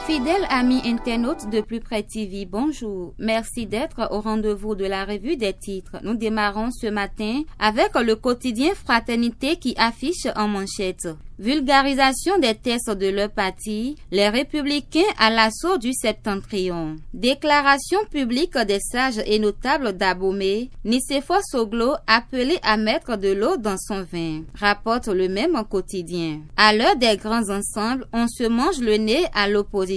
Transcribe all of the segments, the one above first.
Fidèles amis internautes de Plus Près TV, bonjour. Merci d'être au rendez-vous de la revue des titres. Nous démarrons ce matin avec le quotidien Fraternité qui affiche en manchette: vulgarisation des tests de leur parti, les Républicains à l'assaut du Septentrion. Déclaration publique des sages et notables d'Abomey, Nicéphore Soglo appelé à mettre de l'eau dans son vin, rapporte le même quotidien. À l'heure des grands ensembles, on se mange le nez à l'opposition.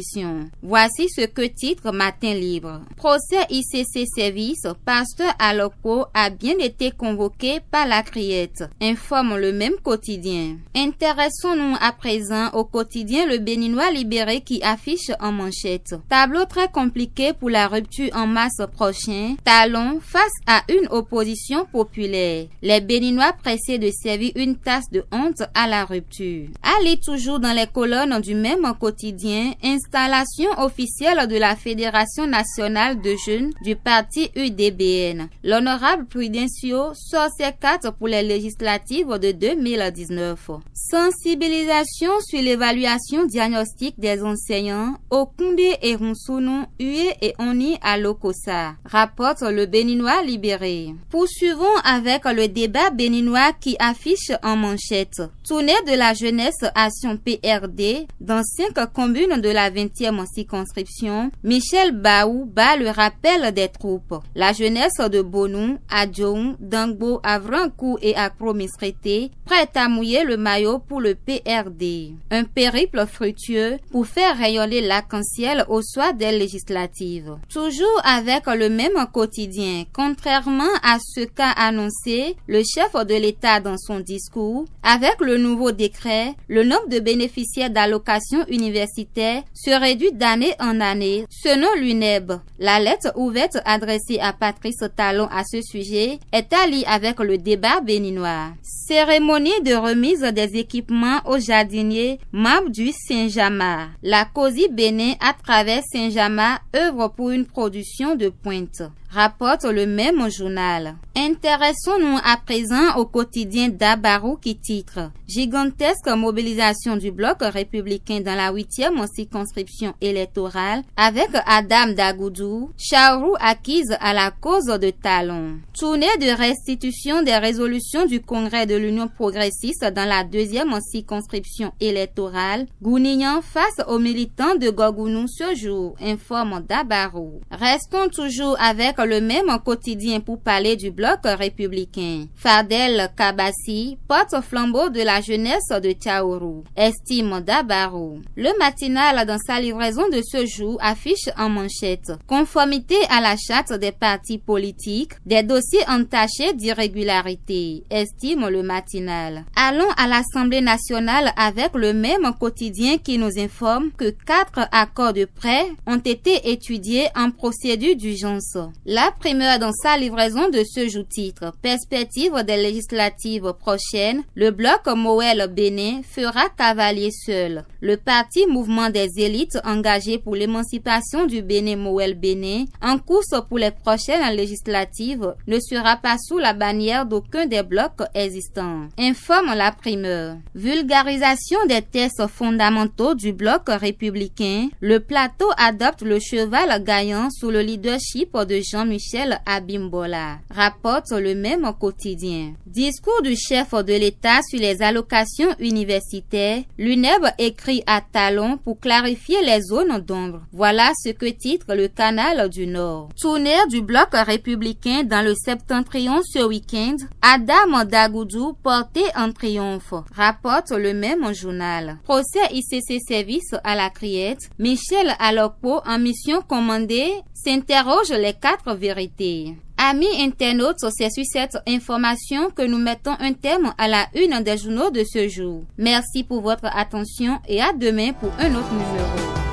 Voici ce que titre Matin Libre. Procès ICC Service, pasteur Alokpo a bien été convoqué par la Criette, informe le même quotidien. Intéressons-nous à présent au quotidien Le Béninois Libéré qui affiche en manchette: tableau très compliqué pour la rupture en masse prochain, Talon face à une opposition populaire. Les Béninois pressés de servir une tasse de honte à la rupture. Allez toujours dans les colonnes du même quotidien: installation officielle de la Fédération nationale de jeunes du parti UDBN. L'honorable Prudencio sort ses cartes pour les législatives de 2019. Sensibilisation sur l'évaluation diagnostique des enseignants au Koundé et Rounsounou, Hué et Oni à Lokossa, rapporte le Béninois Libéré. Poursuivons avec le débat béninois qui affiche en manchette: tournée de la jeunesse Action PRD dans 5 communes de la 20e circonscription. Michel Baou bat le rappel des troupes. La jeunesse de Bonou, Adjoum, Dangbo, Avrankou et Akro-Misrété prête à mouiller le maillot pour le PRD. Un périple fructueux pour faire rayonner l'arc-en-ciel au soir des législatives. Toujours avec le même quotidien, contrairement à ce qu'a annoncé le chef de l'État dans son discours, avec le nouveau décret, le nombre de bénéficiaires d'allocations universitaires se réduit d'année en année, selon l'UNEB. La lettre ouverte adressée à Patrice Talon à ce sujet est alliée avec le débat béninois. Cérémonie de remise des équipements aux jardiniers membres du Saint-Jamas. La COSI Bénin à travers Saint-Jamas œuvre pour une production de pointe, rapporte le même journal. Intéressons-nous à présent au quotidien d'Abarou qui titre: gigantesque mobilisation du bloc républicain dans la 8e circonscription électorale avec Adam Dagoudou, Chaourou acquise à la cause de Talon. Tournée de restitution des résolutions du Congrès de l'Union progressiste dans la 2e circonscription électorale, Gounignan face aux militants de Gogounou ce jour, informe Dabarou. Restons toujours avec le même quotidien pour parler du bloc républicain. Fadel Kabassi, porte-flambeau de la jeunesse de Tchaourou, estime Dabarou. Le matinal dans sa livraison de ce jour affiche en manchette: conformité à la charte des partis politiques, des dossiers entachés d'irrégularité, estime le matinal. Allons à l'Assemblée nationale avec le même quotidien qui nous informe que 4 accords de prêt ont été étudiés en procédure d'urgence. La primeur dans sa livraison de ce jour titre: perspective des législatives prochaines, le bloc Moël Bénin fera cavalier seul. Le parti Mouvement des élites engagé pour l'émancipation du Bénin Moël Bénin en course pour les prochaines législatives ne sera pas sous la bannière d'aucun des blocs existants, informe la primeur. Vulgarisation des tests fondamentaux du bloc républicain, le plateau adopte le cheval gagnant sous le leadership de Jean-Michel Abimbola, rapporte le même quotidien. Discours du chef de l'État sur les allocations universitaires, l'UNEB écrit à Talon pour clarifier les zones d'ombre. Voilà ce que titre le Canal du Nord. Tournée du bloc républicain dans le Septentrion ce week-end, Adam Dagoudou porté en triomphe, rapporte le même journal. Procès ICC Service à la Criette, Michel Alokpo en mission commandée s'interroge les 4 vérités. Amis internautes, c'est sur cette information que nous mettons un terme à la une des journaux de ce jour. Merci pour votre attention et à demain pour un autre numéro.